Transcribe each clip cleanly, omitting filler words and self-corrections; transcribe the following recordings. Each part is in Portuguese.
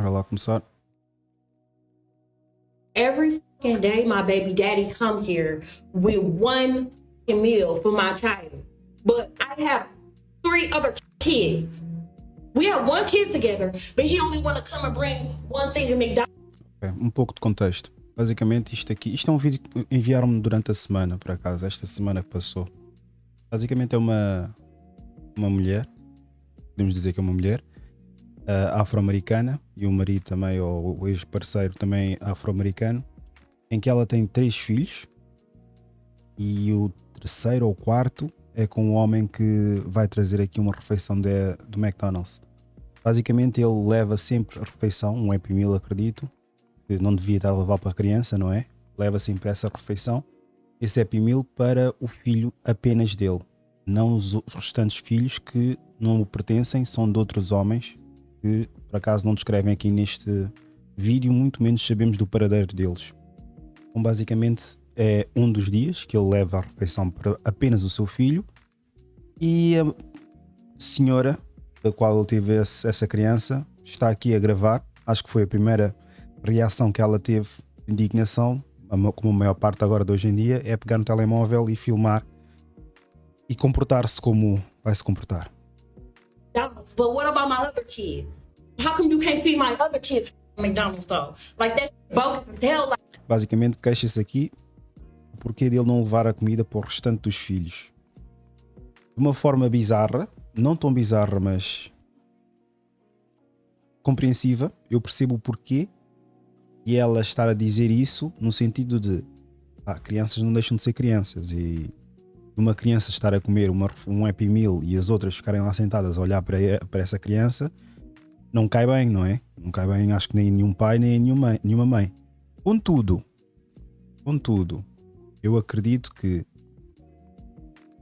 Para lá começar. Every fucking day, my baby daddy come here with one fucking meal for my child. But I have 3 other kids. We have 1 kid together, but he only want to come and bring one thing to McDonald's. Okay, um pouco de contexto. Basicamente isto é um vídeo que enviaram-me durante a semana, por acaso, esta semana que passou. Basicamente é uma mulher, podemos dizer que é uma mulher, afro-americana, e o marido também, ou o ex-parceiro também afro-americano, em que ela tem 3 filhos e o terceiro ou quarto é com um homem que vai trazer aqui uma refeição do McDonald's. Basicamente ele leva sempre a refeição, um Happy Meal acredito, que não devia estar a levar para a criança, não é? Leva sempre essa refeição, esse Happy Meal para o filho apenas dele, não os restantes filhos que não o pertencem, são de outros homens que por acaso não descrevem aqui neste vídeo, muito menos sabemos do paradeiro deles. Então basicamente é um dos dias que ele leva a refeição para apenas o seu filho e a senhora da qual ele teve essa criança está aqui a gravar. Acho que foi a primeira reação que ela teve de indignação, como a maior parte agora de hoje em dia, é pegar no telemóvel e filmar e comportar-se como vai se comportar. McDonald's. But what about my other kids? How come you can't feed my other kids McDonald's though? Like that's bogus as hell. Like... Basicamente queixa-se aqui o porquê dele não levar a comida para o restante dos filhos. De uma forma bizarra, não tão bizarra, mas compreensiva. Eu percebo o porquê e ela estar a dizer isso no sentido de crianças não deixam de ser crianças e uma criança estar a comer um Happy Meal e as outras ficarem lá sentadas a olhar para essa criança não cai bem, não é? Não cai bem, acho que nem nenhum pai nem nenhuma mãe. Contudo, eu acredito que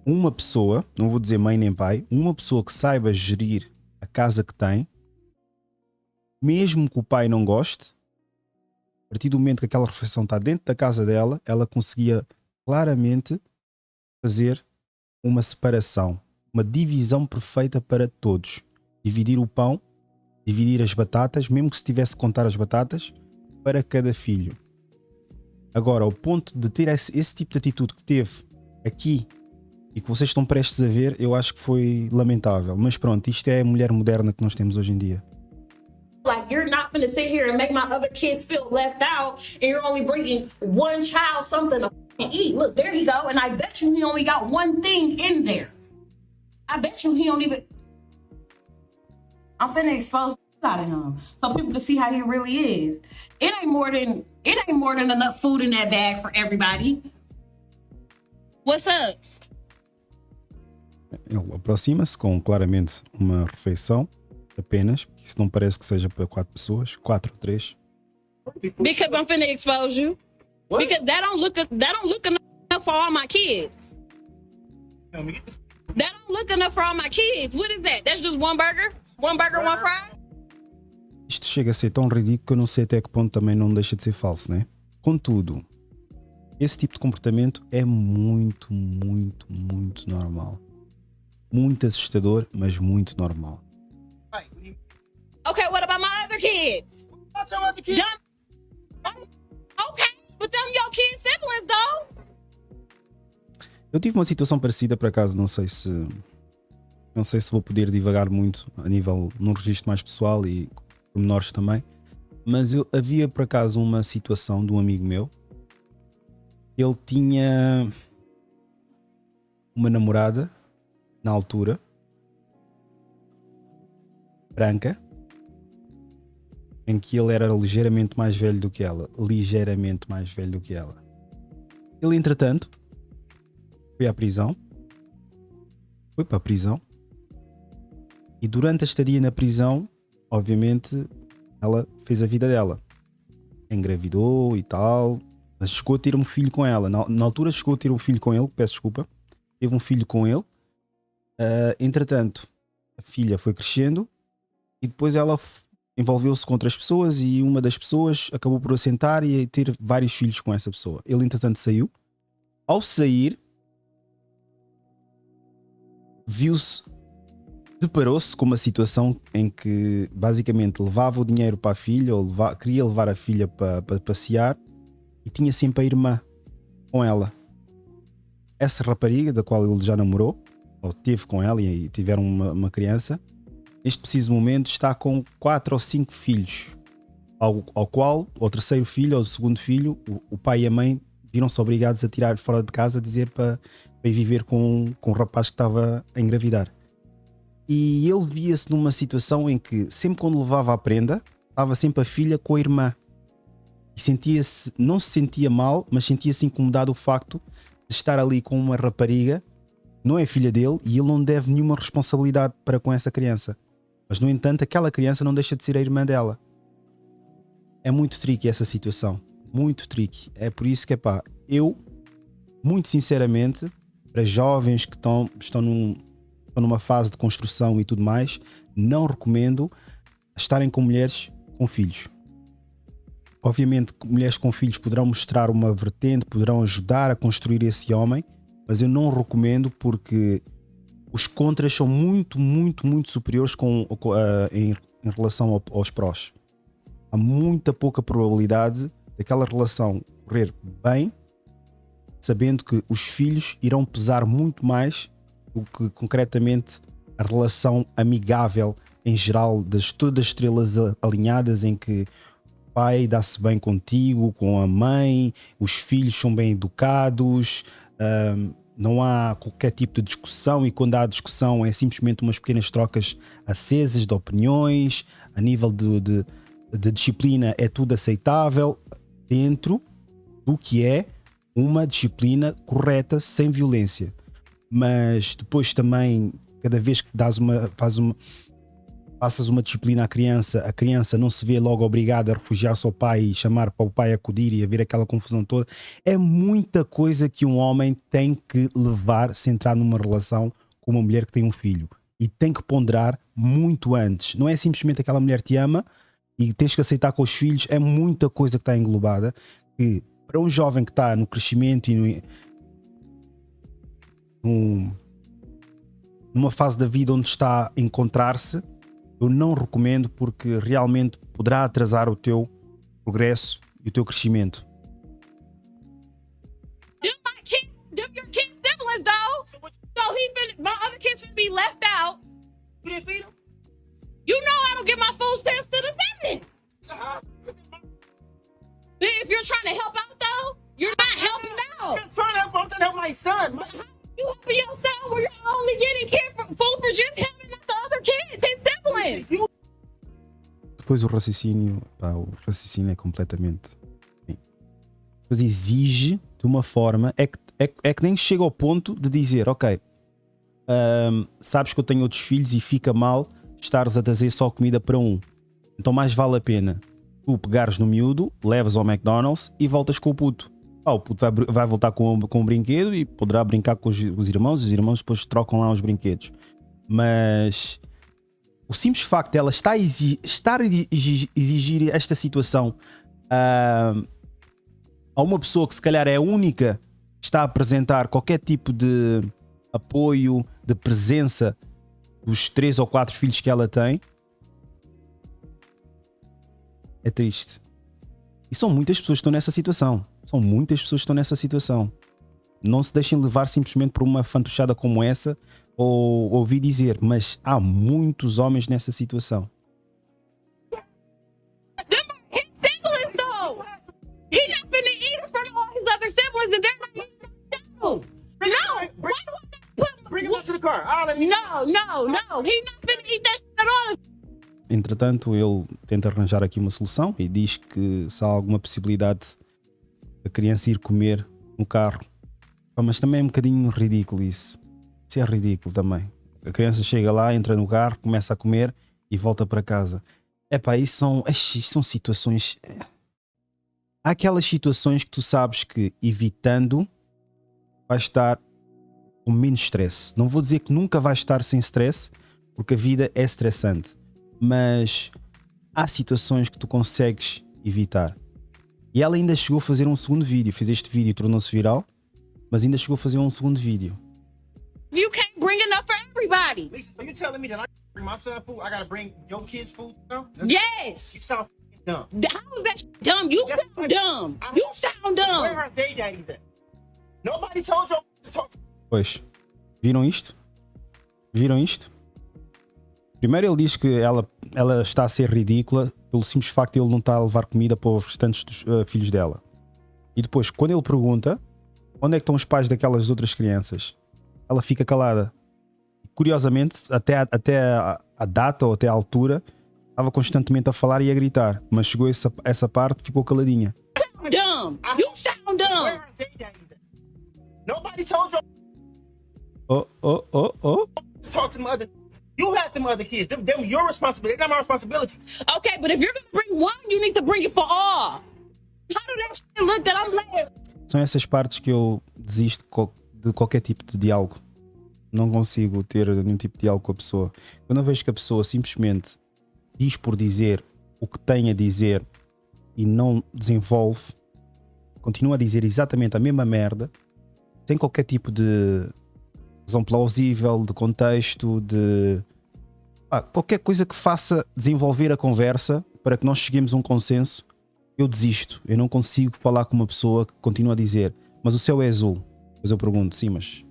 uma pessoa, não vou dizer mãe nem pai, uma pessoa que saiba gerir a casa que tem, mesmo que o pai não goste, a partir do momento que aquela refeição está dentro da casa dela, ela conseguia claramente fazer uma separação, uma divisão perfeita para todos. Dividir o pão, dividir as batatas, mesmo que se tivesse que contar as batatas, para cada filho. Agora, ao ponto de ter esse tipo de atitude que teve aqui e que vocês estão prestes a ver, eu acho que foi lamentável. Mas pronto, isto é a mulher moderna que nós temos hoje em dia. Like you're not gonna sit here and make my other kids feel left out and you're only bringing one child something to eat. Look, there he go. And I bet you he only got one thing in there. I bet you he don't even... I'm finna expose out of him so people can see how he really is. It ain't more than enough food in that bag for everybody. What's up? Ele aproxima-se com claramente uma refeição apenas, porque isso não parece que seja para 4 pessoas, 4 ou 3. Because I'm finna expose you. What? Because that don't look enough for all my kids. That don't look enough for all my kids. What is that? That's just one burger? One burger, one fry? Isto chega a ser tão ridículo que eu não sei até que ponto também não deixa de ser falso, né? Contudo, esse tipo de comportamento é muito normal. Muito assustador, mas muito normal. Okay, what about my other kids? What's your other kids? Okay, but them your kids' siblings though. Eu tive uma situação parecida, por acaso, não sei se vou poder divagar muito a nível num registro mais pessoal e pormenores também, mas havia por acaso uma situação de um amigo meu. Ele tinha uma namorada na altura, branca, em que ele era ligeiramente mais velho do que ela. Ele, entretanto, foi para a prisão e durante a estadia na prisão, obviamente, ela fez a vida dela. Engravidou e tal, mas chegou a ter um filho com ela. Na altura chegou a ter um filho com ele, peço desculpa. Teve um filho com ele. Entretanto, a filha foi crescendo e depois ela envolveu-se com outras pessoas e uma das pessoas acabou por assentar e ter vários filhos com essa pessoa. Ele, entretanto, saiu. Ao sair, viu-se deparou-se com uma situação em que basicamente levava o dinheiro para a filha ou queria levar a filha para passear e tinha sempre a irmã com ela. Essa rapariga da qual ele já namorou ou teve com ela e tiveram uma criança, neste preciso momento está com 4 ou 5 filhos, ao qual o terceiro filho ou o segundo filho, o pai e a mãe viram-se obrigados a tirar fora de casa, a dizer para ir viver com um rapaz que estava a engravidar. E ele via-se numa situação em que sempre quando levava a prenda, estava sempre a filha com a irmã. E sentia-se, não se sentia mal, mas sentia-se incomodado o facto de estar ali com uma rapariga, não é filha dele, e ele não deve nenhuma responsabilidade para com essa criança. Mas no entanto, aquela criança não deixa de ser a irmã dela. É muito tricky essa situação. Muito tricky. É por isso que, eu, muito sinceramente, para jovens que estão numa fase de construção e tudo mais, não recomendo estarem com mulheres com filhos. Obviamente que mulheres com filhos poderão mostrar uma vertente, poderão ajudar a construir esse homem, mas eu não recomendo porque os contras são muito, muito, muito superiores em relação aos prós. Há muita pouca probabilidade daquela relação correr bem, sabendo que os filhos irão pesar muito mais do que concretamente a relação amigável em geral de todas as estrelas alinhadas, em que o pai dá-se bem contigo, com a mãe, os filhos são bem educados, não há qualquer tipo de discussão, e quando há discussão é simplesmente umas pequenas trocas acesas de opiniões, a nível de disciplina é tudo aceitável dentro do que é uma disciplina correta, sem violência. Mas depois também, cada vez que passas uma disciplina à criança, a criança não se vê logo obrigada a refugiar-se ao pai e chamar para o pai acudir e haver aquela confusão toda. É muita coisa que um homem tem que levar se entrar numa relação com uma mulher que tem um filho. E tem que ponderar muito antes. Não é simplesmente aquela mulher te ama e tens que aceitar com os filhos. É muita coisa que está englobada, que para um jovem que está no crescimento e numa fase da vida onde está a encontrar-se, eu não recomendo, porque realmente poderá atrasar o teu progresso e o teu crescimento. Them your kids' siblings though. So my other kids finna be left out. You didn't feed them? You know I don't give my food stamps to the seven. If you're trying to help out though, you're not helping out. I'm trying to help my son. You helping your son where you're only getting food for just him and not the other kids, his siblings. Depois o raciocínio é completamente... Depois exige de uma forma... É que nem chega ao ponto de dizer, ok, sabes que eu tenho outros filhos e fica mal estares a trazer só comida para um. Então mais vale a pena tu pegares no miúdo, levas ao McDonald's e voltas com o puto. O puto vai voltar com um brinquedo e poderá brincar com os irmãos depois trocam lá os brinquedos. Mas o simples facto de ela estar a exigir esta situação a uma pessoa que se calhar é a única que está a apresentar qualquer tipo de apoio, de presença dos 3 ou 4 filhos que ela tem, é triste. E são muitas pessoas que estão nessa situação. Não se deixem levar simplesmente por uma fantochada como essa, ou ouvir dizer, mas há muitos homens nessa situação. His siblings though. He's not finna eat in front of all his other siblings and they're not eating. No. Bring him out to the car. No. He's not finna eat that shit at all. Entretanto, ele tenta arranjar aqui uma solução e diz que se há alguma possibilidade da criança ir comer no carro. Mas também é um bocadinho ridículo isso. Isso é ridículo também. A criança chega lá, entra no carro, começa a comer e volta para casa. Isso são situações... Há aquelas situações que tu sabes que evitando vai estar com menos stress. Não vou dizer que nunca vai estar sem stress, porque a vida é estressante. Mas há situações que tu consegues evitar. E ela ainda chegou a fazer um segundo vídeo. Fez este vídeo e tornou-se viral, mas ainda chegou a fazer um segundo vídeo. You can't bring enough for everybody. Lisa, so you're telling me that my son food. I gotta bring your kids food now. Yes. You sound fucking dumb. How is that dumb? You sound dumb. You sound Where dumb. are they daddies at? Nobody told you to talk to Pois, viram isto? Viram isto? Primeiro ele diz que ela está a ser ridícula pelo simples facto de ele não estar a levar comida para os restantes dos filhos dela. E depois, quando ele pergunta onde é que estão os pais daquelas outras crianças, ela fica calada. Curiosamente, até a data ou até a altura, estava constantemente a falar e a gritar. Mas chegou essa parte, ficou caladinha. Dumb. You sound Where dumb. are they daddies at? Nobody told you Oh. to talk to them other. You have them other kids. Them your responsibility. They're not my responsibility. Okay, but if you're gonna bring one, you need to bring it for all. How do that shit look that I'm like? São essas partes que eu desisto de qualquer tipo de diálogo. Não consigo ter nenhum tipo de diálogo com a pessoa. Quando eu vejo que a pessoa simplesmente diz por dizer o que tem a dizer e não desenvolve, continua a dizer exatamente a mesma merda, sem qualquer tipo de razão plausível, de contexto, de qualquer coisa que faça desenvolver a conversa para que nós cheguemos a um consenso, eu desisto. Eu não consigo falar com uma pessoa que continua a dizer mas o céu é azul. Depois eu pergunto, sim, mas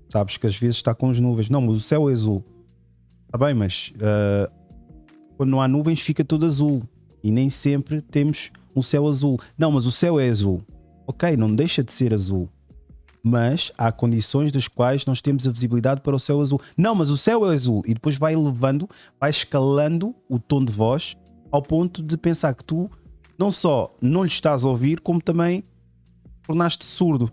sabes que às vezes está com as nuvens. Não, mas o céu é azul. Está bem, mas quando não há nuvens fica tudo azul. E nem sempre temos um céu azul. Não, mas o céu é azul. Ok, não deixa de ser azul. Mas há condições das quais nós temos a visibilidade para o céu azul. Não, mas o céu é azul. E depois vai elevando, vai escalando o tom de voz ao ponto de pensar que tu não só não lhe estás a ouvir, como também tornaste surdo.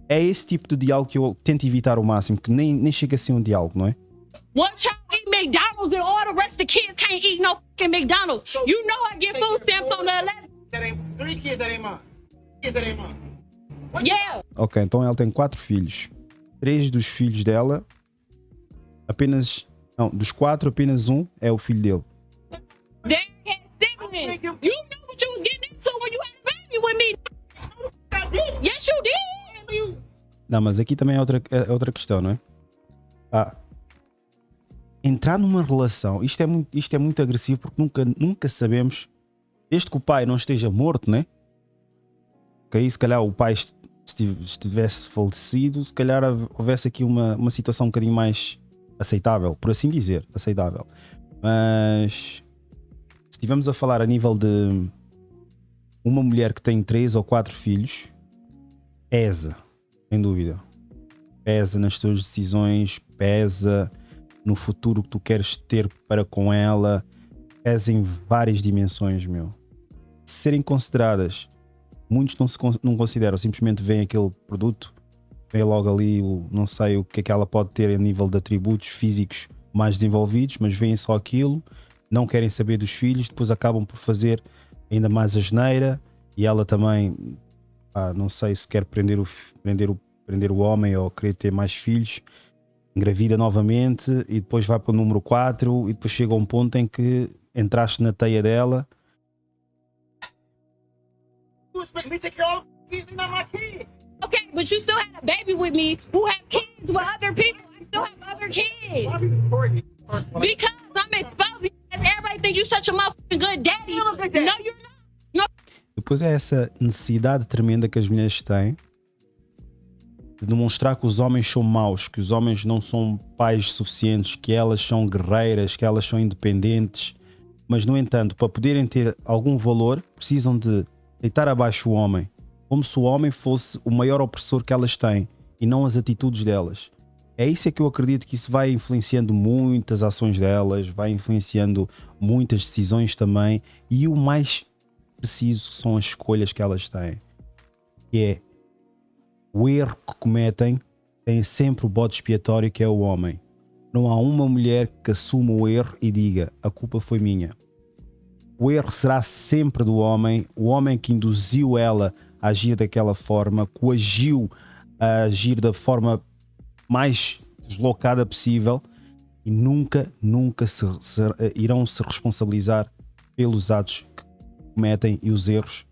É esse tipo de diálogo que eu tento evitar ao máximo, que nem chega a ser um diálogo, não é? One child eat McDonald's and all the rest of the kids can't eat no fucking McDonald's. So You know I get food stamps on the 11th. That ain't 3 kids that ain't mine. Kids that ain't mine. What? Yeah. Ok, então ela tem 4 filhos. 3 dos filhos dela, dos 4, apenas um é o filho dele. They had siblings. You knew what you was getting into when you had a baby with me. I did. Yes, you did. Não, mas aqui também é outra questão, não é? Entrar numa relação, isto é muito agressivo porque nunca sabemos, desde que o pai não esteja morto, né? Que aí se calhar o pai estivesse falecido, se calhar houvesse aqui uma situação um bocadinho mais aceitável, por assim dizer, aceitável. Mas se estivermos a falar a nível de uma mulher que tem 3 ou 4 filhos, pesa, sem dúvida. Pesa nas tuas decisões, pesa no futuro que tu queres ter para com ela, pesa em várias dimensões, meu. Serem consideradas, muitos não consideram, simplesmente veem aquele produto, veem logo ali, não sei o que é que ela pode ter a nível de atributos físicos mais desenvolvidos, mas veem só aquilo, não querem saber dos filhos, depois acabam por fazer ainda mais asneira e ela também, não sei se quer prender o homem ou querer ter mais filhos, engravida novamente e depois vai para o número 4 e depois chega a um ponto em que entraste na teia dela. You expect me to take care of all the kids? They're not my kids. Okay, but you still had a baby with me who have kids with other people. I still have other kids. Why are you recording me? First of all, Because I'm exposing you because everybody thinks you're such a motherfucking good daddy. I'm a good dad. No, you're not. Depois é essa necessidade tremenda que as mulheres têm de demonstrar que os homens são maus, que os homens não são pais suficientes, que elas são guerreiras, que elas são independentes, mas no entanto, para poderem ter algum valor, precisam de deitar abaixo o homem, como se o homem fosse o maior opressor que elas têm e não as atitudes delas. É isso que eu acredito que isso vai influenciando muitas ações delas, vai influenciando muitas decisões também, e o mais preciso são as escolhas que elas têm, que é o erro que cometem. Tem sempre o bode expiatório, que é o homem. Não há uma mulher que assuma o erro e diga a culpa foi minha. O erro será sempre do homem, o homem que induziu ela a agir daquela forma, coagiu a agir da forma mais deslocada possível, e nunca irão se responsabilizar pelos atos que cometem e os erros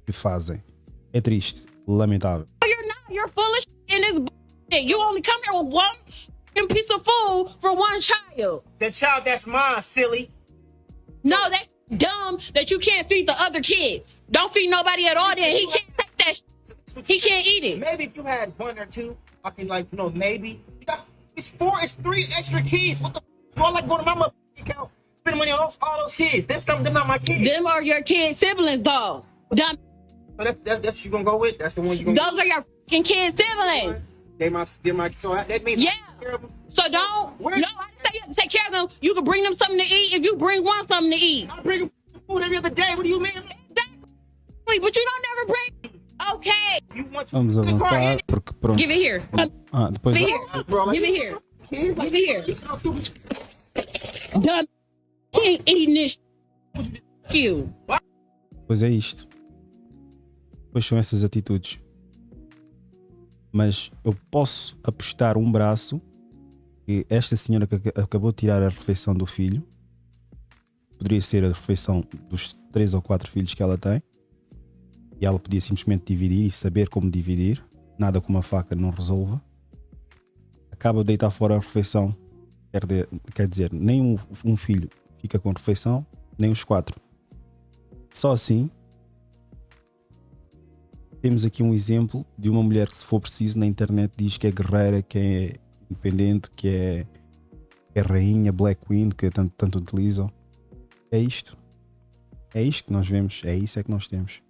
que fazem. É triste, lamentável. You're not. You're full of shit in this bullshit. You only come here with one piece of food for one child. The child that's mine, silly. No, that's dumb that you can't feed the other kids. Don't feed nobody at all. Then he can't take that. He can't eat it. Maybe if you had one or two, I can maybe. You got it's 3 extra kids. What the? Do I go to my motherfucking account, spend money on all those kids? Them not my kids. Them are your kid siblings, though. Dumb. So that's what you gonna go with. That's the one you gonna. Those are your fucking kid siblings. They're my. So that means. Yeah. So don't. No, I didn't say you have to take care of them. You can bring them something to eat if you bring one something to eat. I bring them food every other day. What do you mean? Exactly, but you don't never bring. Okay. You want Vamos avançar porque pronto. Give it here. Depois Give it here. Give it here. Give it here. Dumb. Can't eat this. You. Pois é isto. Pois são essas atitudes. Mas eu posso apostar um braço que esta senhora que acabou de tirar a refeição do filho, poderia ser a refeição dos 3 ou 4 filhos que ela tem, e ela podia simplesmente dividir e saber como dividir, nada com uma faca não resolva. Acaba de deitar fora a refeição, quer dizer, nem um filho fica com a refeição, nem os 4. Só assim temos aqui um exemplo de uma mulher que, se for preciso, na internet diz que é guerreira, que é independente, que é rainha, Black Queen, que tanto utilizam. É isto. É isto que nós vemos. É isso que nós temos.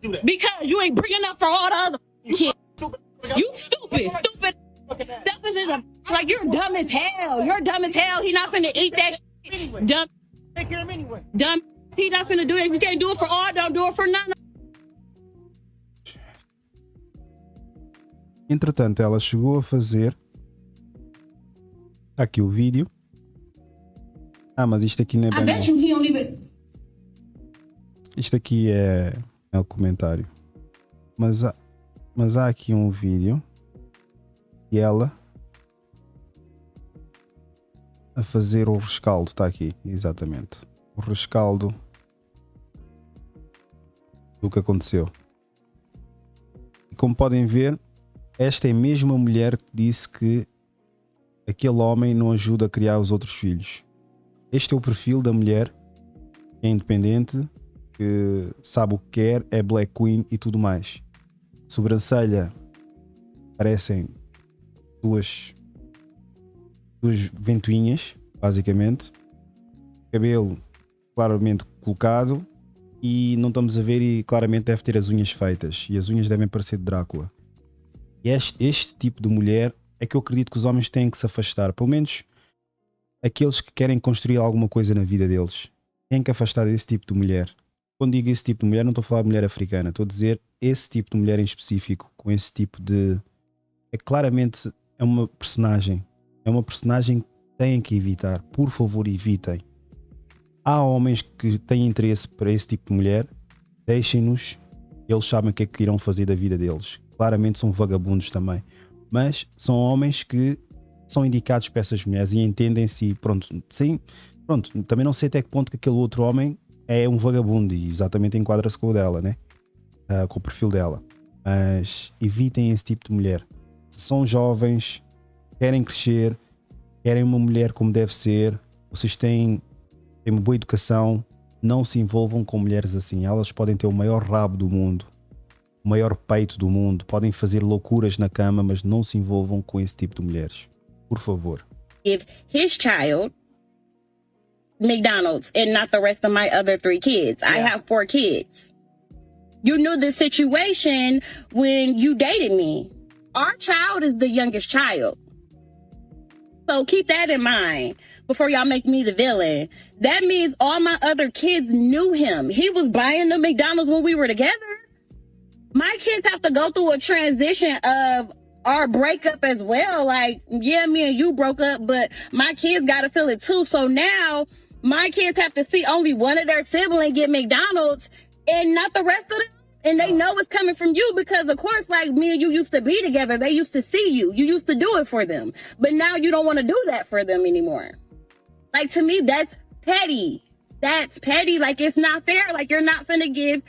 Because you ain't bringing up for all the other kids. You stupid. Selfish is like, you're dumb as hell. You're dumb as hell. He not finna eat that shit. Anyway. Dumb. Take care of him anyway. Dumb. He not finna do that. If you can't do it for all, don't do it for none. Entretanto, ela chegou a fazer aqui o vídeo. Mas isto aqui não é bem. Isto aqui é o comentário. Mas há aqui um vídeo e ela a fazer o rescaldo. Está aqui, exatamente. O rescaldo do que aconteceu. E como podem ver, esta é a mesma mulher que disse que aquele homem não ajuda a criar os outros filhos. Este é o perfil da mulher que é independente, que sabe o que quer, é Black Queen e tudo mais. Sobrancelha, parecem duas ventoinhas, basicamente. Cabelo claramente colocado e não estamos a ver, e claramente deve ter as unhas feitas. E as unhas devem parecer de Drácula. E este tipo de mulher é que eu acredito que os homens têm que se afastar. Pelo menos aqueles que querem construir alguma coisa na vida deles. Têm que afastar desse tipo de mulher. Quando digo esse tipo de mulher, não estou a falar de mulher africana. Estou a dizer esse tipo de mulher em específico. Com esse tipo de... claramente é uma personagem. É uma personagem que têm que evitar. Por favor, evitem. Há homens que têm interesse para esse tipo de mulher. Deixem-nos. Eles sabem o que é que irão fazer da vida deles. Claramente são vagabundos também, mas são homens que são indicados para essas mulheres e entendem-se. Pronto, sim, pronto. Também não sei até que ponto que aquele outro homem é um vagabundo e exatamente enquadra-se com o dela, né? Com o perfil dela. Mas evitem esse tipo de mulher. Se são jovens, querem crescer, querem uma mulher como deve ser, vocês têm uma boa educação, não se envolvam com mulheres assim. Elas podem ter o maior rabo do mundo, o maior peito do mundo, podem fazer loucuras na cama, mas não se envolvam com esse tipo de mulheres. Por favor. Give his child McDonald's and not the rest of my other 3 kids. I have 4 kids. You knew the situation when you dated me. Our child is the youngest child. So keep that in mind before y'all make me the villain. That means all my other kids knew him. He was buying the McDonald's when we were together. My kids have to go through a transition of our breakup as well. Like, yeah, me and you broke up, but my kids got to feel it too. So now my kids have to see only one of their siblings get McDonald's and not the rest of them. And they know it's coming from you because, of course, like me and you used to be together. They used to see you. You used to do it for them. But now you don't want to do that for them anymore. Like, to me, that's petty. That's petty. Like, it's not fair. Like, you're not finna give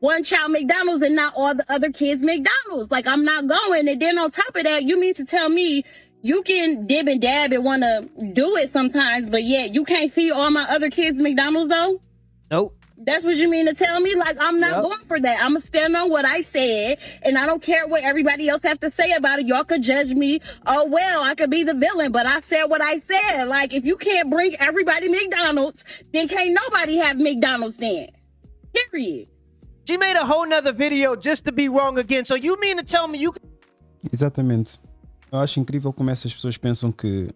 one child McDonald's and not all the other kids McDonald's. Like, I'm not going. And then on top of that, you mean to tell me you can dib and dab and want to do it sometimes, but yet you can't feed all my other kids McDonald's though? Nope. That's what you mean to tell me? Like, I'm not going for that. I'm going to stand on what I said, and I don't care what everybody else have to say about it. Y'all could judge me. Oh, well, I could be the villain, but I said what I said. Like, if you can't bring everybody McDonald's, then can't nobody have McDonald's then. Period. She made a whole nother video just to be wrong again. So you mean to tell me you... Exatamente. Eu acho incrível como essas pessoas pensam que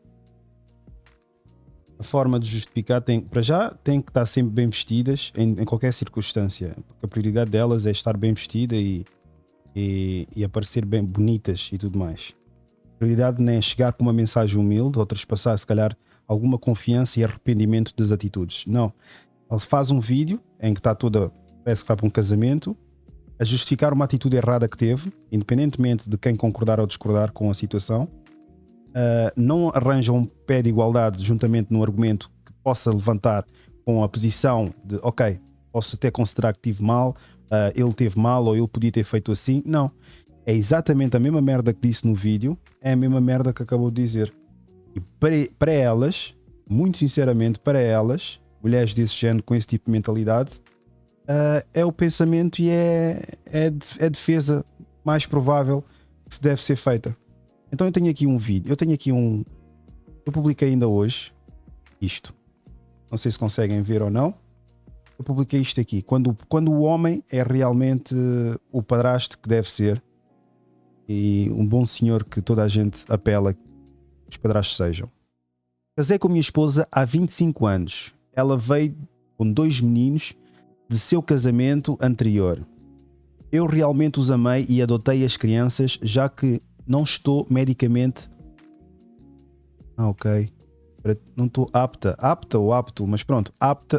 a forma de justificar para já tem que estar sempre bem vestidas em qualquer circunstância, porque a prioridade delas é estar bem vestida e aparecer bem bonitas e tudo mais. A prioridade não é chegar com uma mensagem humilde ou trespassar se calhar alguma confiança e arrependimento das atitudes. Não. Ela faz um vídeo em que está toda, parece que vai para um casamento, a justificar uma atitude errada que teve, independentemente de quem concordar ou discordar com a situação. Não arranja um pé de igualdade juntamente num argumento que possa levantar com a posição de ok, posso até considerar que tive mal, ele teve mal ou ele podia ter feito assim. Não, é exatamente a mesma merda que disse no vídeo, é a mesma merda que acabou de dizer. E para elas, muito sinceramente, para elas, mulheres desse género com esse tipo de mentalidade, é o pensamento e é a defesa mais provável que se deve ser feita. Então eu tenho aqui um vídeo, eu publiquei ainda hoje isto, não sei se conseguem ver ou não. Eu publiquei isto aqui, quando o homem é realmente o padrasto que deve ser e um bom senhor que toda a gente apela que os padrastos sejam. Casei com a minha esposa há 25 anos, ela veio com 2 meninos de seu casamento anterior. Eu realmente os amei e adotei as crianças, já que não estou medicamente... ok. Não estou apta ou apto, mas pronto, apto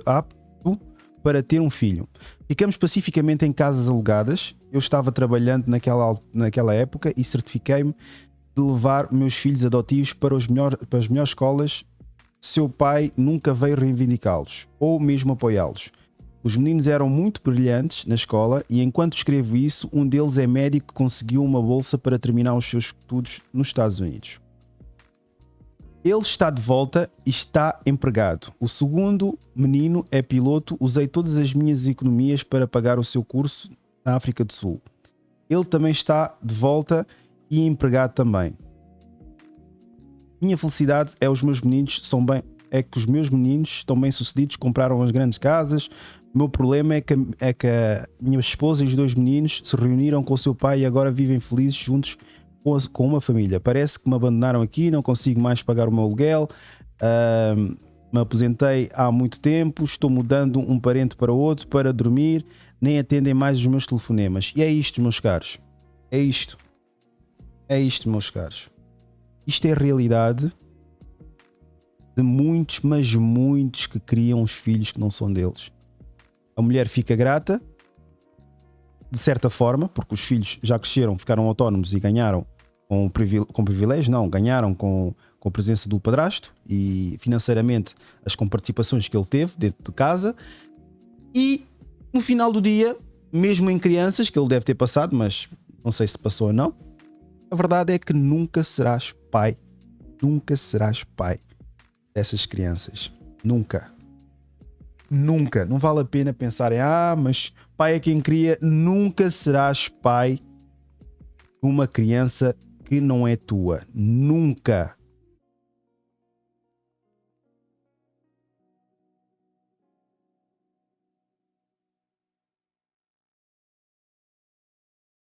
para ter um filho. Ficamos pacificamente em casas alugadas. Eu estava trabalhando naquela época e certifiquei-me de levar meus filhos adotivos para as melhores escolas. Seu pai nunca veio reivindicá-los ou mesmo apoiá-los. Os meninos eram muito brilhantes na escola e enquanto escrevo isso, um deles é médico que conseguiu uma bolsa para terminar os seus estudos nos Estados Unidos. Ele está de volta e está empregado. O segundo menino é piloto. Usei todas as minhas economias para pagar o seu curso na África do Sul. Ele também está de volta e empregado também. Minha felicidade é que os meus meninos estão bem sucedidos, compraram as grandes casas. O meu problema é que a minha esposa e os 2 meninos se reuniram com o seu pai e agora vivem felizes juntos com uma família. Parece que me abandonaram aqui, não consigo mais pagar o meu aluguel, me aposentei há muito tempo, estou mudando um parente para outro para dormir, nem atendem mais os meus telefonemas. E é isto, meus caros. É isto, meus caros. Isto é a realidade de muitos, mas muitos que criam os filhos que não são deles. A mulher fica grata, de certa forma, porque os filhos já cresceram, ficaram autónomos e ganharam com privilégio, não, ganharam com a presença do padrasto e financeiramente as comparticipações que ele teve dentro de casa. E no final do dia, mesmo em crianças, que ele deve ter passado, mas não sei se passou ou não, a verdade é que nunca serás pai dessas crianças. Nunca. Não vale a pena pensar em mas pai é quem cria. Nunca serás pai de uma criança que não é tua. Nunca.